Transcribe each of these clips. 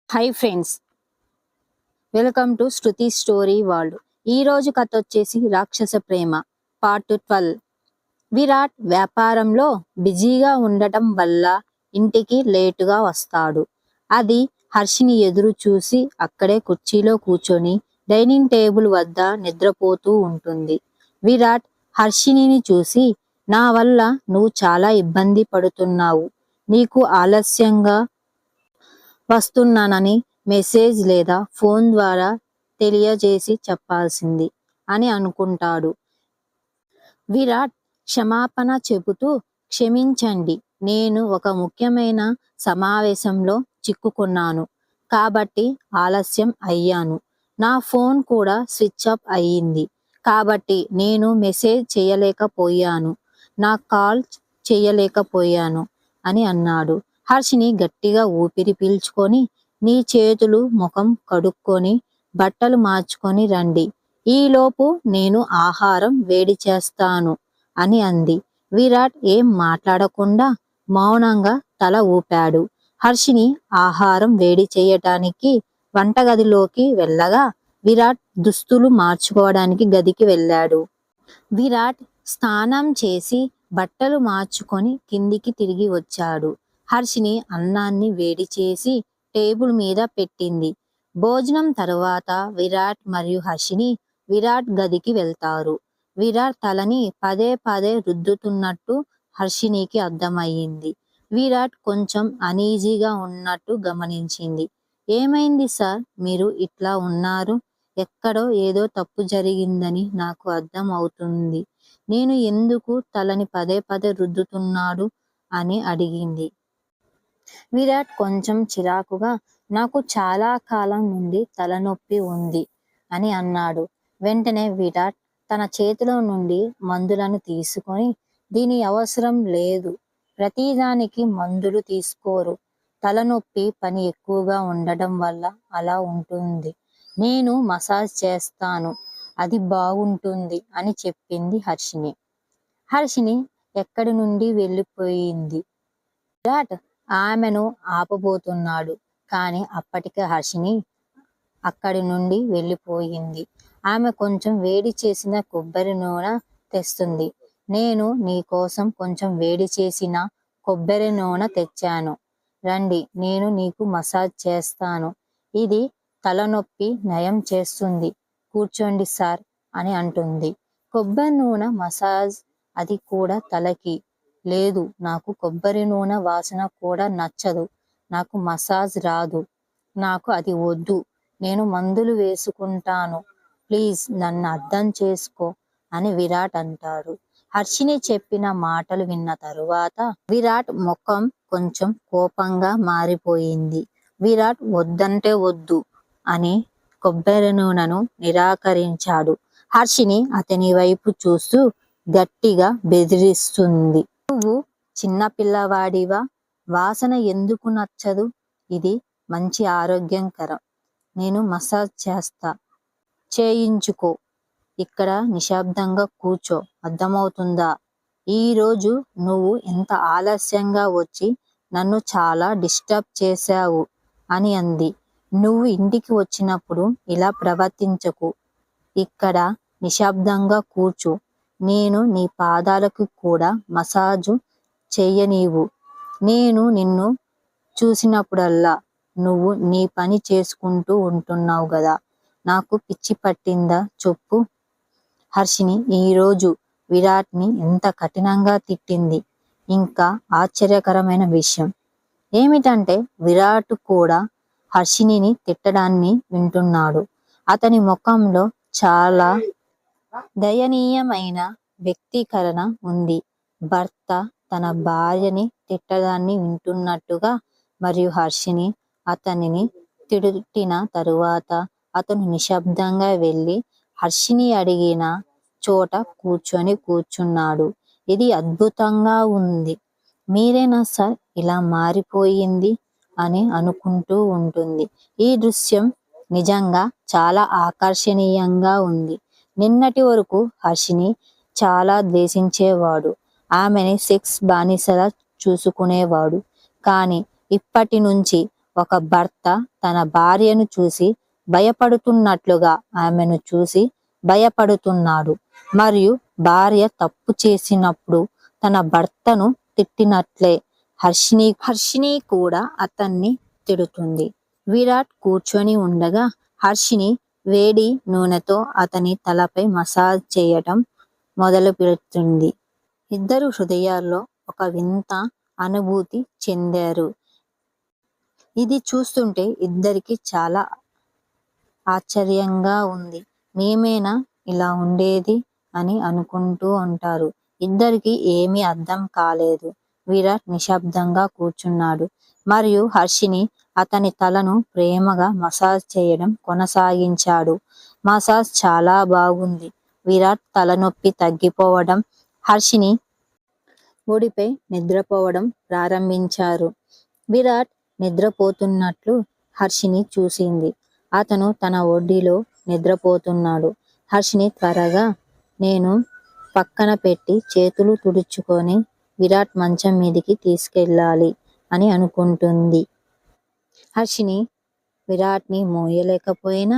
Hi friends, welcome to Shruti story world. ఈ రోజు కథ వచ్చేసి రాక్షస ప్రేమ పార్ట్ 12. విరాట్ వ్యాపారంలో బిజీగా ఉండటం వల్ల ఇంటికి లేటుగా వస్తాడు. అది హర్షిని ఎదురు చూసి అక్కడే కుర్చీలో కూర్చొని డైనింగ్ టేబుల్ వద్ద నిద్రపోతూ ఉంటుంది. విరాట్ హర్షినిని చూసి, నా వల్ల నువ్వు చాలా ఇబ్బంది పడుతున్నావు. నీకు ఆలస్యంగా వస్తున్నానని మెసేజ్ లేదా ఫోన్ ద్వారా తెలియజేసి చెప్పాల్సింది అని అనుకుంటాడు. విరాట్ క్షమాపణ చెబుతూ, క్షమించండి, నేను ఒక ముఖ్యమైన సమావేశంలో చిక్కుకున్నాను కాబట్టి ఆలస్యం అయ్యాను. నా ఫోన్ కూడా స్విచ్ ఆఫ్ అయ్యింది కాబట్టి నేను మెసేజ్ చేయలేకపోయాను, నా కాల్ చేయలేకపోయాను అని అన్నాడు. హర్షిని గట్టిగా ఊపిరి పీల్చుకొని, నీ చేతులు ముఖం కడుక్కొని బట్టలు మార్చుకొని రండి, ఈలోపు నేను ఆహారం వేడి చేస్తాను అని అంది. విరాట్ ఏం మాట్లాడకుండా మౌనంగా తల ఊపాడు. హర్షిని ఆహారం వేడి చేయటానికి వంటగదిలోకి వెళ్ళగా విరాట్ దుస్తులు మార్చుకోవడానికి గదికి వెళ్ళాడు. విరాట్ స్నానం చేసి బట్టలు మార్చుకొని కిందికి తిరిగి వచ్చాడు. హర్షిని అన్నాన్ని వేడి చేసి టేబుల్ మీద పెట్టింది. భోజనం తరువాత విరాట్ మరియు హర్షిని విరాట్ గదికి వెళ్తారు. విరాట్ తలని పదే పదే రుద్దుతున్నట్టు హర్షినికి అర్థమయ్యింది. విరాట్ కొంచెం అనీజీగా ఉన్నట్టు గమనించింది. ఏమైంది సార్, మీరు ఇట్లా ఉన్నారు? ఎక్కడో ఏదో తప్పు జరిగిందని నాకు అర్థం అవుతుంది. నేను ఎందుకు తలని పదే పదే రుద్దుతున్నాడు అని అడిగింది. విరాట్ కొంచెం చిరాకుగా, నాకు చాలా కాలం నుండి తలనొప్పి ఉంది అని అన్నాడు. వెంటనే విరాట్ తన చేతిలో నుండి మందులను తీసుకొని, దీని అవసరం లేదు, ప్రతిదానికి మందులు తీసుకోరు, తలనొప్పి పని ఎక్కువగా ఉండడం వల్ల అలా ఉంటుంది, నేను మసాజ్ చేస్తాను, అది బాగుంటుంది అని చెప్పింది హర్షిని. హర్షిని ఎక్కడి నుండి వెళ్ళిపోయింది. విరాట్ ఆమెను ఆపబోతున్నాడు కానీ అప్పటికే హర్షిని అక్కడి నుండి వెళ్ళిపోయింది. ఆమె కొంచెం వేడి చేసిన కొబ్బరి నూనె తెస్తుంది. నేను నీ కోసం కొంచెం వేడి చేసిన కొబ్బరి నూనె తెచ్చాను, రండి, నేను నీకు మసాజ్ చేస్తాను, ఇది తలనొప్పి నయం చేస్తుంది, కూర్చోండి సార్ అని అంటుంది. కొబ్బరి నూనె మసాజ్, అది కూడా తలకి? లేదు, నాకు కొబ్బరి నూనె వాసన కూడా నచ్చదు, నాకు మసాజ్ రాదు, నాకు అది వద్దు, నేను మందులు వేసుకుంటాను, ప్లీజ్ నన్ను అర్థం చేసుకో అని విరాట్ అంటాడు. హర్షిని చెప్పిన మాటలు విన్న తరువాత విరాట్ ముఖం కొంచెం కోపంగా మారిపోయింది. విరాట్ వద్దంటే వద్దు అని కొబ్బరి నూనెను నిరాకరించాడు. హర్షిని అతని వైపు చూస్తూ గట్టిగా బెదిరిస్తుంది. నువ్వు చిన్న పిల్లవాడివా? వాసన ఎందుకు నచ్చదు? ఇది మంచి ఆరోగ్యకరం, నేను మసాజ్ చేస్తా, చేయించుకో, ఇక్కడ నిశ్శబ్దంగా కూర్చో, అర్థమవుతుందా? ఈరోజు నువ్వు ఎంత ఆలస్యంగా వచ్చి నన్ను చాలా డిస్టర్బ్ చేశావు అని అంది. నువ్వు ఇంటికి వచ్చినప్పుడు ఇలా ప్రవర్తించకు, ఇక్కడ నిశ్శబ్దంగా కూర్చో, నేను నీ పాదాలకు కూడా మసాజు చెయ్యనీవు, నేను నిన్ను చూసినప్పుడల్లా నువ్వు నీ పని చేసుకుంటూ ఉంటున్నావు గదా, నాకు పిచ్చి పట్టిందా చెప్పు? హర్షిని ఈరోజు విరాట్ని ఎంత కఠినంగా తిట్టింది. ఇంకా ఆశ్చర్యకరమైన విషయం ఏమిటంటే విరాట్ కూడా హర్షినిని తిట్టడాన్ని వింటున్నాడు. అతని ముఖంలో చాలా దయనీయమైన వ్యక్తీకరణ ఉంది. భర్త తన భార్యని తిట్టడాన్ని వింటున్నట్టుగా. మరియు హర్షిని అతనిని తిట్టిన తరువాత అతను నిశ్శబ్దంగా వెళ్ళి హర్షిని అడిగిన చోట కూర్చున్నాడు. ఇది అద్భుతంగా ఉంది, మీరేనా సార్ ఇలా మారిపోయింది అని అనుకుంటూ ఉంటుంది. ఈ దృశ్యం నిజంగా చాలా ఆకర్షణీయంగా ఉంది. నిన్నటి వరకు హర్షిని చాలా ద్వేషించేవాడు, ఆమెని సెక్స్ బానిసలా చూసుకునేవాడు. కానీ ఇప్పటి నుంచి ఒక భర్త తన భార్యను చూసి భయపడుతున్నట్లుగా ఆమెను చూసి భయపడుతున్నాడు. మరియు భార్య తప్పు చేసినప్పుడు తన భర్తను తిట్టినట్లే హర్షిని కూడా అతన్ని తిడుతుంది. విరాట్ కూర్చొని ఉండగా హర్షిని వేడి నూనెతో అతని తలపై మసాజ్ చేయటం మొదలు పెడుతుంది. ఇద్దరు హృదయాల్లో ఒక వింత అనుభూతి చెందారు. ఇది చూస్తుంటే ఇద్దరికి చాలా ఆశ్చర్యంగా ఉంది. మేమేనా ఇలా ఉండేది అని అనుకుంటూ ఉంటారు. ఇద్దరికి ఏమీ అర్థం కాలేదు. విరాట్ నిశ్శబ్దంగా కూర్చున్నాడు మరియు హర్షిని అతని తలను ప్రేమగా మసాజ్ చేయడం కొనసాగించాడు. మసాజ్ చాలా బాగుంది. విరాట్ తలనొప్పి తగ్గిపోవడం, హర్షిని ఒడిపై నిద్రపోవడం ప్రారంభించారు. విరాట్ నిద్రపోతున్నట్లు హర్షిని చూసింది. అతను తన ఒడిలో నిద్రపోతున్నాడు. హర్షిని త్వరగా నేను పక్కన పెట్టి చేతులు తుడుచుకొని విరాట్ మంచం మీదికి తీసుకెళ్ళాలి అని అనుకుంటుంది. హర్షిని విరాట్ని మోయలేకపోయినా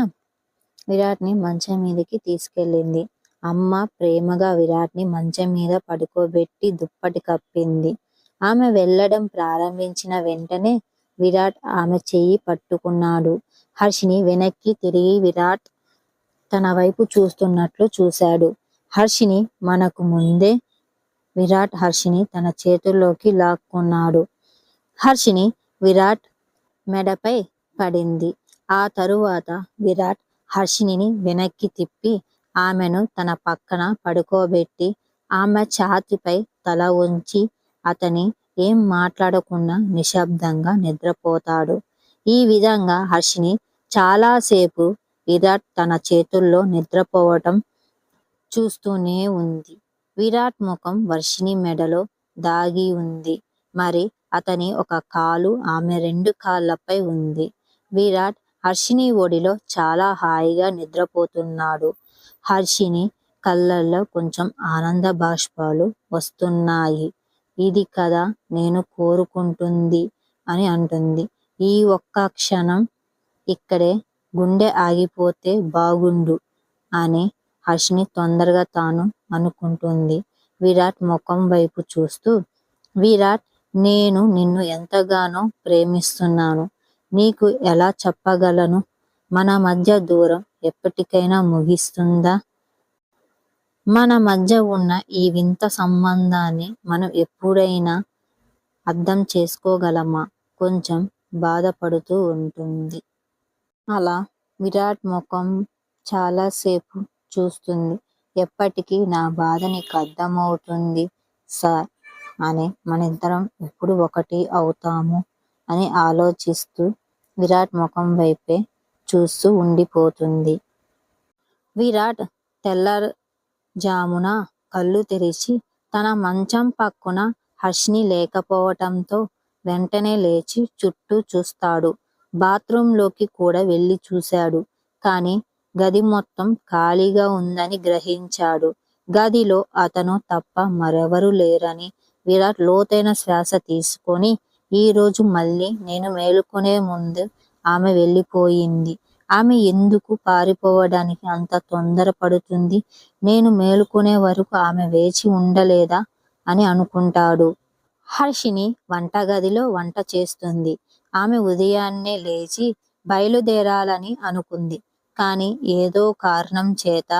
విరాట్ని మంచం మీదకి తీసుకెళ్ళింది. అమ్మ ప్రేమగా విరాట్ని మంచం మీద పడుకోబెట్టి దుప్పటి కప్పింది. ఆమె వెళ్ళడం ప్రారంభించిన వెంటనే విరాట్ ఆమె చెయ్యి పట్టుకున్నాడు. హర్షిని వెనక్కి తిరిగి విరాట్ తన వైపు చూస్తున్నట్లు చూశాడు. హర్షిని మనకు ముందే విరాట్ హర్షిని తన చేతుల్లోకి లాక్కున్నాడు. హర్షిని విరాట్ మెడపై పడింది. ఆ తరువాత విరాట్ హర్షినిని వెనక్కి తిప్పి ఆమెను తన పక్కన పడుకోబెట్టి ఆమె ఛాతీపై తల ఉంచి అతని ఏం మాట్లాడకుండా నిశ్శబ్దంగా నిద్రపోతాడు. ఈ విధంగా హర్షిని చాలాసేపు విరాట్ తన చేతుల్లో నిద్రపోవటం చూస్తూనే ఉంది. విరాట్ ముఖం వర్షిణి మెడలో దాగి ఉంది. మరి అతని ఒక కాలు ఆమె 2 కాళ్ళపై ఉంది. విరాట్ హర్షిని ఒడిలో చాలా హాయిగా నిద్రపోతున్నాడు. హర్షిని కళ్ళల్లో కొంచెం ఆనంద బాష్పాలు వస్తున్నాయి. ఇది కదా నేను కోరుకుంటుంది అని అంటుంది. ఈ ఒక్క క్షణం ఇక్కడే గుండె ఆగిపోతే బాగుండు అని హర్షిని తొందరగా తాను అనుకుంటుంది. విరాట్ ముఖం వైపు చూస్తూ, విరాట్, నేను నిన్ను ఎంతగానో ప్రేమిస్తున్నాను. నీకు ఎలా చెప్పగలను? మన మధ్య దూరం ఎప్పటికైనా ముగిస్తుందా? మన మధ్య ఉన్న ఈ వింత సంబంధాన్ని మనం ఎప్పుడైనా అర్థం చేసుకోగలమా? కొంచెం బాధపడుతూ ఉంటుంది. అలా విరాట్ ముఖం చాలాసేపు చూస్తుంది. ఎప్పటికీ నా బాధ నీకు అర్థమవుతుంది సార్ అని మనిద్దరం ఎప్పుడు ఒకటి అవుతాము అని ఆలోచిస్తూ విరాట్ ముఖం వైపే చూస్తూ ఉండిపోతుంది. విరాట్ తెల్లజామున కళ్ళు తెరిచి తన మంచం పక్కన హర్షిని లేకపోవటంతో వెంటనే లేచి చుట్టూ చూస్తాడు. బాత్రూంలోకి కూడా వెళ్ళి చూశాడు. కానీ గది మొత్తం ఖాళీగా ఉందని గ్రహించాడు. గదిలో అతను తప్ప మరెవరూ లేరని విరాట్ లోతైన శ్వాస తీసుకొని, ఈ రోజు మళ్ళీ నేను మేలుకునే ముందు ఆమె వెళ్ళిపోయింది. ఆమె ఎందుకు పారిపోవడానికి అంత తొందరపడుతుంది? నేను మేలుకునే వరకు ఆమె వేచి ఉండలేదా అని అనుకుంటాడు. హర్షిని వంటగదిలో వంట చేస్తుంది. ఆమె ఉదయాన్నే లేచి బయలుదేరాలని అనుకుంది. కానీ ఏదో కారణం చేత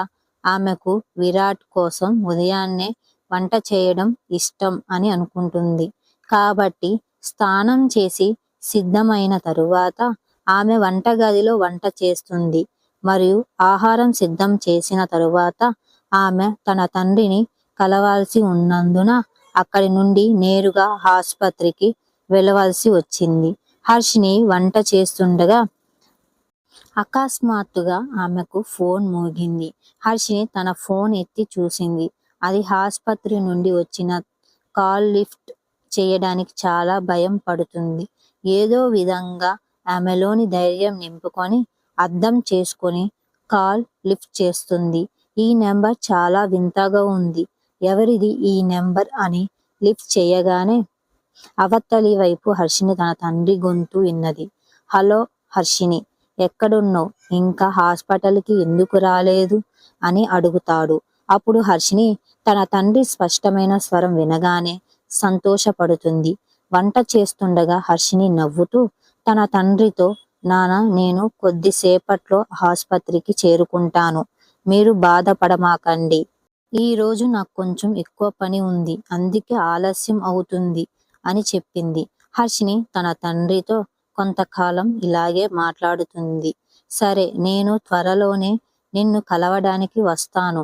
ఆమెకు విరాట్ కోసం ఉదయాన్నే వంట చేయడం ఇష్టం అని అనుకుంటుంది. కాబట్టి స్నానం చేసి సిద్ధమైన తరువాత ఆమె వంటగదిలో వంట చేస్తుంది. మరియు ఆహారం సిద్ధం చేసిన తరువాత ఆమె తన తండ్రిని కలవాల్సి ఉన్నందున అక్కడి నుండి నేరుగా ఆసుపత్రికి వెళ్ళవలసి వచ్చింది. హర్షిని వంట చేస్తుండగా అకస్మాత్తుగా ఆమెకు ఫోన్ మోగింది. హర్షిని తన ఫోన్ ఎత్తి చూసింది. అది ఆసుపత్రి నుండి వచ్చిన కాల్. లిఫ్ట్ చేయడానికి చాలా భయం పడుతుంది. ఏదో విధంగా ఆమెలోని ధైర్యం నింపుకొని అర్థం చేసుకొని కాల్ లిఫ్ట్ చేస్తుంది. ఈ నెంబర్ చాలా వింతగా ఉంది. ఎవరిది ఈ నెంబర్ అని లిఫ్ట్ చేయగానే అవతలి వైపు హర్షిని తన తండ్రి గొంతు విన్నది. హలో హర్షిని, ఎక్కడున్నావు? ఇంకా హాస్పిటల్కి ఎందుకు రాలేదు అని అడుగుతాడు. అప్పుడు హర్షిని తన తండ్రి స్పష్టమైన స్వరం వినగానే సంతోషపడుతుంది. వంట చేస్తుండగా హర్షిని నవ్వుతూ తన తండ్రితో, నాన్న, నేను కొద్దిసేపట్లో ఆస్పత్రికి చేరుకుంటాను. మీరు బాధపడమాకండి. ఈ రోజు నాకు కొంచెం ఎక్కువ పని ఉంది, అందుకే ఆలస్యం అవుతుంది అని చెప్పింది. హర్షిని తన తండ్రితో కొంతకాలం ఇలాగే మాట్లాడుతుంది. సరే, నేను త్వరలోనే నిన్ను కలవడానికి వస్తాను.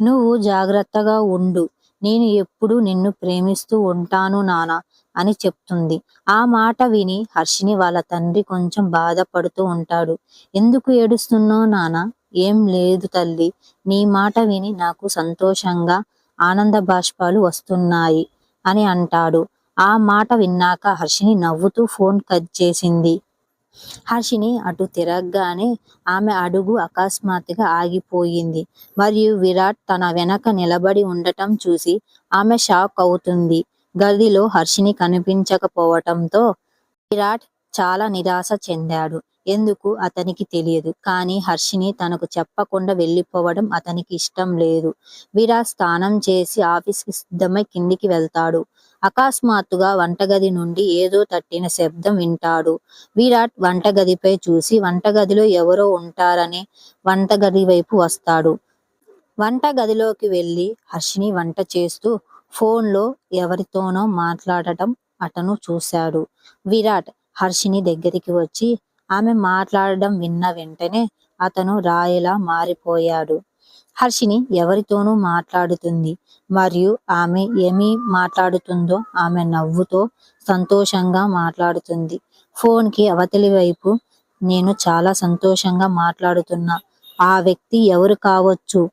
నువ్వు జాగ్రత్తగా ఉండు. నేను ఎప్పుడూ నిన్ను ప్రేమిస్తూ ఉంటాను నాన్న అని చెప్తుంది. ఆ మాట విని హర్షిని వాళ్ళ తండ్రి కొంచెం బాధపడుతూ ఉంటాడు. ఎందుకు ఏడుస్తున్నావు నాన్న? ఏం లేదు తల్లి, నీ మాట విని నాకు సంతోషంగా ఆనంద బాష్పాలు వస్తున్నాయి అని అంటాడు. ఆ మాట విన్నాక హర్షిని నవ్వుతూ ఫోన్ కట్ చేసింది. హర్షిని అటు తిరగగానే ఆమె అడుగు అకస్మాత్తుగా ఆగిపోయింది. మరియు విరాట్ తన వెనక నిలబడి ఉండటం చూసి ఆమె షాక్ అవుతుంది. గదిలో హర్షిని కనిపించకపోవటంతో విరాట్ చాలా నిరాశ చెందాడు. ఎందుకు అతనికి తెలియదు, కానీ హర్షిని తనకు చెప్పకుండా వెళ్ళిపోవడం అతనికి ఇష్టం లేదు. విరాట్ స్నానం చేసి ఆఫీస్కి సిద్ధమై కిందికి వెళ్తాడు. అకస్మాత్తుగా వంటగది నుండి ఏదో తట్టిన శబ్దం వింటాడు. విరాట్ వంటగదిపై చూసి వంటగదిలో ఎవరో ఉంటారని వంటగది వైపు వస్తాడు. వంటగదిలోకి వెళ్ళి హర్షిని వంట చేస్తూ ఫోన్లో ఎవరితోనో మాట్లాడటం అతను చూశాడు. విరాట్ హర్షిని దగ్గరికి వచ్చి ఆమె మాట్లాడడం విన్న వెంటనే అతను రాయిలా మారిపోయాడు. హర్షిని ఎవరితోనూ మాట్లాడుతుంది, మరియు ఆమె ఏమి మాట్లాడుతుందో ఆమె నవ్వుతో సంతోషంగా మాట్లాడుతుంది. ఫోన్కి అవతలి వైపు, నేను చాలా సంతోషంగా మాట్లాడుతున్నా, ఆ వ్యక్తి ఎవరు కావచ్చు?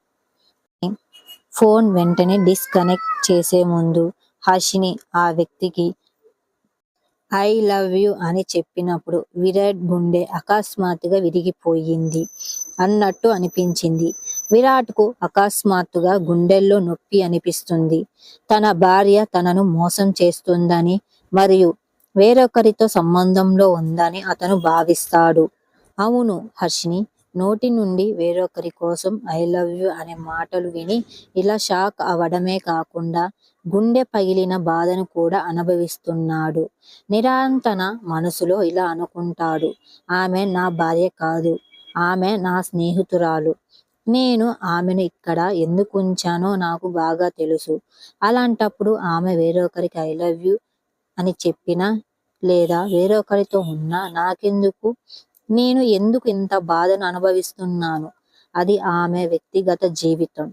ఫోన్ వెంటనే డిస్కనెక్ట్ చేసే ముందు హర్షిని ఆ వ్యక్తికి ఐ లవ్ యూ అని చెప్పినప్పుడు విరాట్ గుండె అకస్మాత్తుగా విరిగిపోయింది అన్నట్టు అనిపించింది. విరాట్కు అకస్మాత్తుగా గుండెల్లో నొప్పి అనిపిస్తుంది. తన భార్య తనను మోసం చేస్తుందని మరియు వేరొకరితో సంబంధంలో ఉందని అతను భావిస్తాడు. అవును, హర్షిని నోటి నుండి వేరొకరి కోసం ఐ లవ్ యూ అనే మాటలు విని ఇలా షాక్ అవడమే కాకుండా గుండె పగిలిన బాధను కూడా అనుభవిస్తున్నాడు. నిరంతన మనసులో ఇలా అనుకుంటాడు, ఆమె నా భార్య కాదు, ఆమె నా స్నేహితురాలు. నేను ఆమెను ఇక్కడ ఎందుకు ఉంచానో నాకు బాగా తెలుసు. అలాంటప్పుడు ఆమె వేరొకరికి ఐ లవ్ యూ అని చెప్పినా లేదా వేరొకరితో ఉన్నా నాకెందుకు? నేను ఎందుకు ఇంత బాధను అనుభవిస్తున్నాను? అది ఆమె వ్యక్తిగత జీవితం.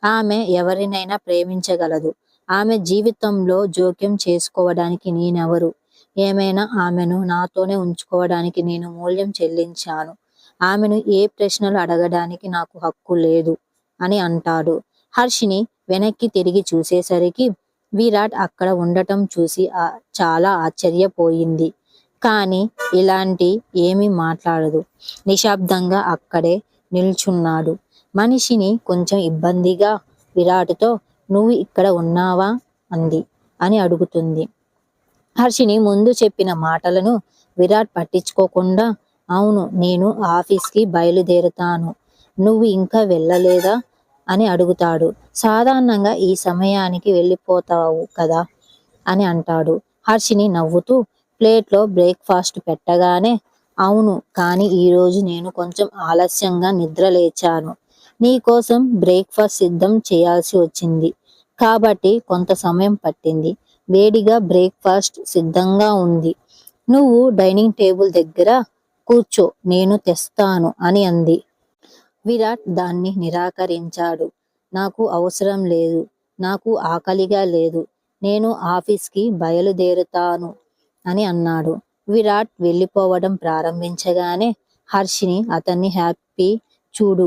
ఆమె ఎవరినైనా ప్రేమించగలదు. ఆమె జీవితంలో జోక్యం చేసుకోవడానికి నేనెవరు? ఏమైనా ఆమెను నాతోనే ఉంచుకోవడానికి నేను మూల్యం చెల్లించాను. ఆమెను ఏ ప్రశ్నలు అడగడానికి నాకు హక్కు లేదు అని అంటాడు. హర్షిని వెనక్కి తిరిగి చూసేసరికి విరాట్ అక్కడ ఉండటం చూసి చాలా ఆశ్చర్యపోయింది. కానీ ఇలాంటి ఏమీ మాట్లాడదు. నిశ్శబ్దంగా అక్కడే నిల్చున్నాడు. మనిషిని కొంచెం ఇబ్బందిగా విరాట్తో, నువ్వు ఇక్కడ ఉన్నావా అంది అని అడుగుతుంది. హర్షిని ముందు చెప్పిన మాటలను విరాట్ పట్టించుకోకుండా, అవును, నేను ఆఫీస్కి బయలుదేరుతాను, నువ్వు ఇంకా వెళ్ళలేదా అని అడుగుతాడు. సాధారణంగా ఈ సమయానికి వెళ్ళిపోతావు కదా అని అంటాడు. హర్షిని నవ్వుతూ ప్లేట్లో బ్రేక్ఫాస్ట్ పెట్టగానే, అవును, కానీ ఈరోజు నేను కొంచెం ఆలస్యంగా నిద్ర లేచాను. నీకోసం బ్రేక్ఫాస్ట్ సిద్ధం చేయాల్సి వచ్చింది కాబట్టి కొంత సమయం పట్టింది. వేడిగా బ్రేక్ఫాస్ట్ సిద్ధంగా ఉంది. నువ్వు డైనింగ్ టేబుల్ దగ్గర కూర్చో, నేను తెస్తాను అని అంది. విరాట్ దాన్ని నిరాకరించాడు. నాకు అవసరం లేదు, నాకు ఆకలిగా లేదు, నేను ఆఫీస్కి బయలుదేరుతాను అని అన్నాడు. విరాట్ వెళ్ళిపోవడం ప్రారంభించగానే హర్షిని అతన్ని హ్యాపీ చూడు,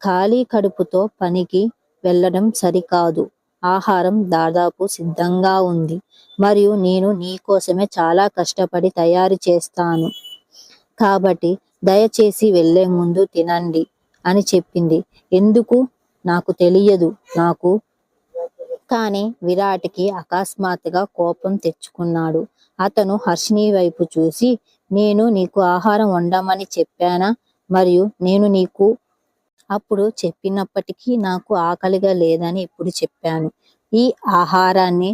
ఖాళీ కడుపుతో పనికి వెళ్ళడం సరికాదు. ఆహారం దాదాపు సిద్ధంగా ఉంది మరియు నేను నీకోసమే చాలా కష్టపడి తయారు చేస్తాను కాబట్టి దయచేసి వెళ్లే ముందు తినండి అని చెప్పింది. ఎందుకు? నాకు తెలియదు. కానీ విరాట్కి అకస్మాత్తుగా కోపం తెచ్చుకున్నాడు. అతను హర్షిని వైపు చూసి, నేను నీకు ఆహారం వండమని చెప్పానా? మరియు నేను నీకు అప్పుడు చెప్పినప్పటికీ నాకు ఆకలిగా లేదని ఇప్పుడు చెప్పాను. ఈ ఆహారాన్ని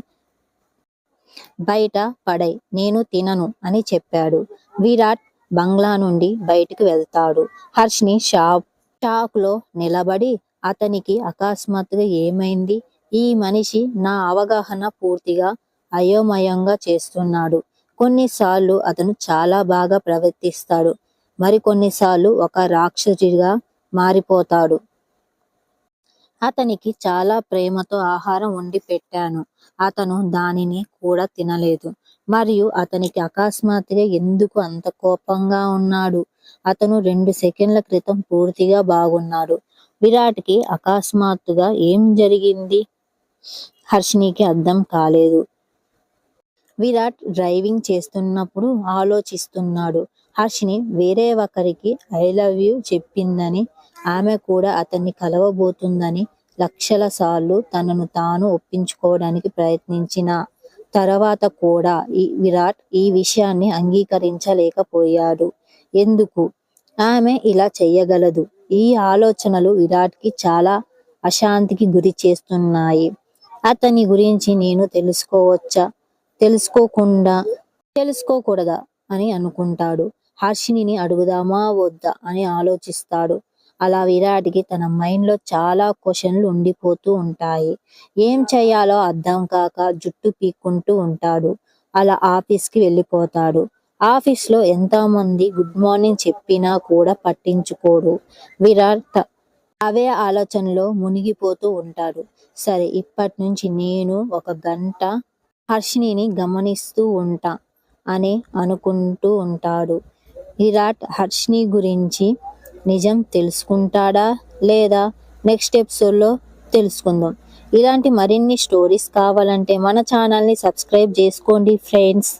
బయట పడేయ్, నేను తినను అని చెప్పాడు. విరాట్ బంగ్లా నుండి బయటికి వెళ్తాడు. హర్షిని షాక్లో నిలబడి అతనికి అకస్మాత్తుగా ఏమైంది? ఈ మనిషి నా అవగాహన పూర్తిగా అయోమయంగా చేస్తున్నాడు. కొన్నిసార్లు అతను చాలా బాగా ప్రవర్తిస్తాడు, మరికొన్నిసార్లు ఒక రాక్షసుడిగా మారిపోతాడు. అతనికి చాలా ప్రేమతో ఆహారం వండి పెట్టాను. అతను దానిని కూడా తినలేదు. మరియు అతనికి అకస్మాత్తుగా ఎందుకు అంత కోపంగా ఉన్నాడు? అతను 2 సెకండ్ల క్రితం పూర్తిగా బాగున్నాడు. విరాట్కి అకస్మాత్తుగా ఏం జరిగింది? హర్షినికి అర్థం కాలేదు. విరాట్ డ్రైవింగ్ చేస్తున్నప్పుడు ఆలోచిస్తున్నాడు. హర్షిని వేరే ఒకరికి ఐ లవ్ యూ చెప్పిందని, ఆమె కూడా అతన్ని కలవబోతుందని లక్షల సార్లు తనను తాను ఒప్పించుకోవడానికి ప్రయత్నించిన తర్వాత కూడా విరాట్ ఈ విషయాన్ని అంగీకరించలేకపోయాడు. ఎందుకు ఆమె ఇలా చెయ్యగలదు? ఈ ఆలోచనలు విరాట్కి చాలా అశాంతికి గురి చేస్తున్నాయి. అతని గురించి నేను తెలుసుకోకూడదా అని అనుకుంటాడు. హర్షినిని అడుగుదామా వద్దా అని ఆలోచిస్తాడు. అలా విరాట్కి తన మైండ్లో చాలా క్వశ్చన్లు ఉండిపోతూ ఉంటాయి. ఏం చేయాలో అర్థం కాక జుట్టు పీక్కుంటూ ఉంటాడు. అలా ఆఫీస్కి వెళ్ళిపోతాడు. ఆఫీస్లో ఎంతోమంది గుడ్ మార్నింగ్ చెప్పినా కూడా పట్టించుకోడు. విరాట్ అవే ఆలోచనలో మునిగిపోతూ ఉంటాడు. సరే, ఇప్పటి నుంచి నేను 1 గంట హర్షినిని గమనిస్తూ ఉంటా అని అనుకుంటూ ఉంటాడు. విరాట్ హర్షిని గురించి నిజం తెలుసుకుంటాడా లేదా? నెక్స్ట్ ఎపిసోడ్లో తెలుసుకుందాం. ఇలాంటి మరిన్ని స్టోరీస్ కావాలంటే మన ఛానల్ని సబ్స్క్రైబ్ చేసుకోండి ఫ్రెండ్స్.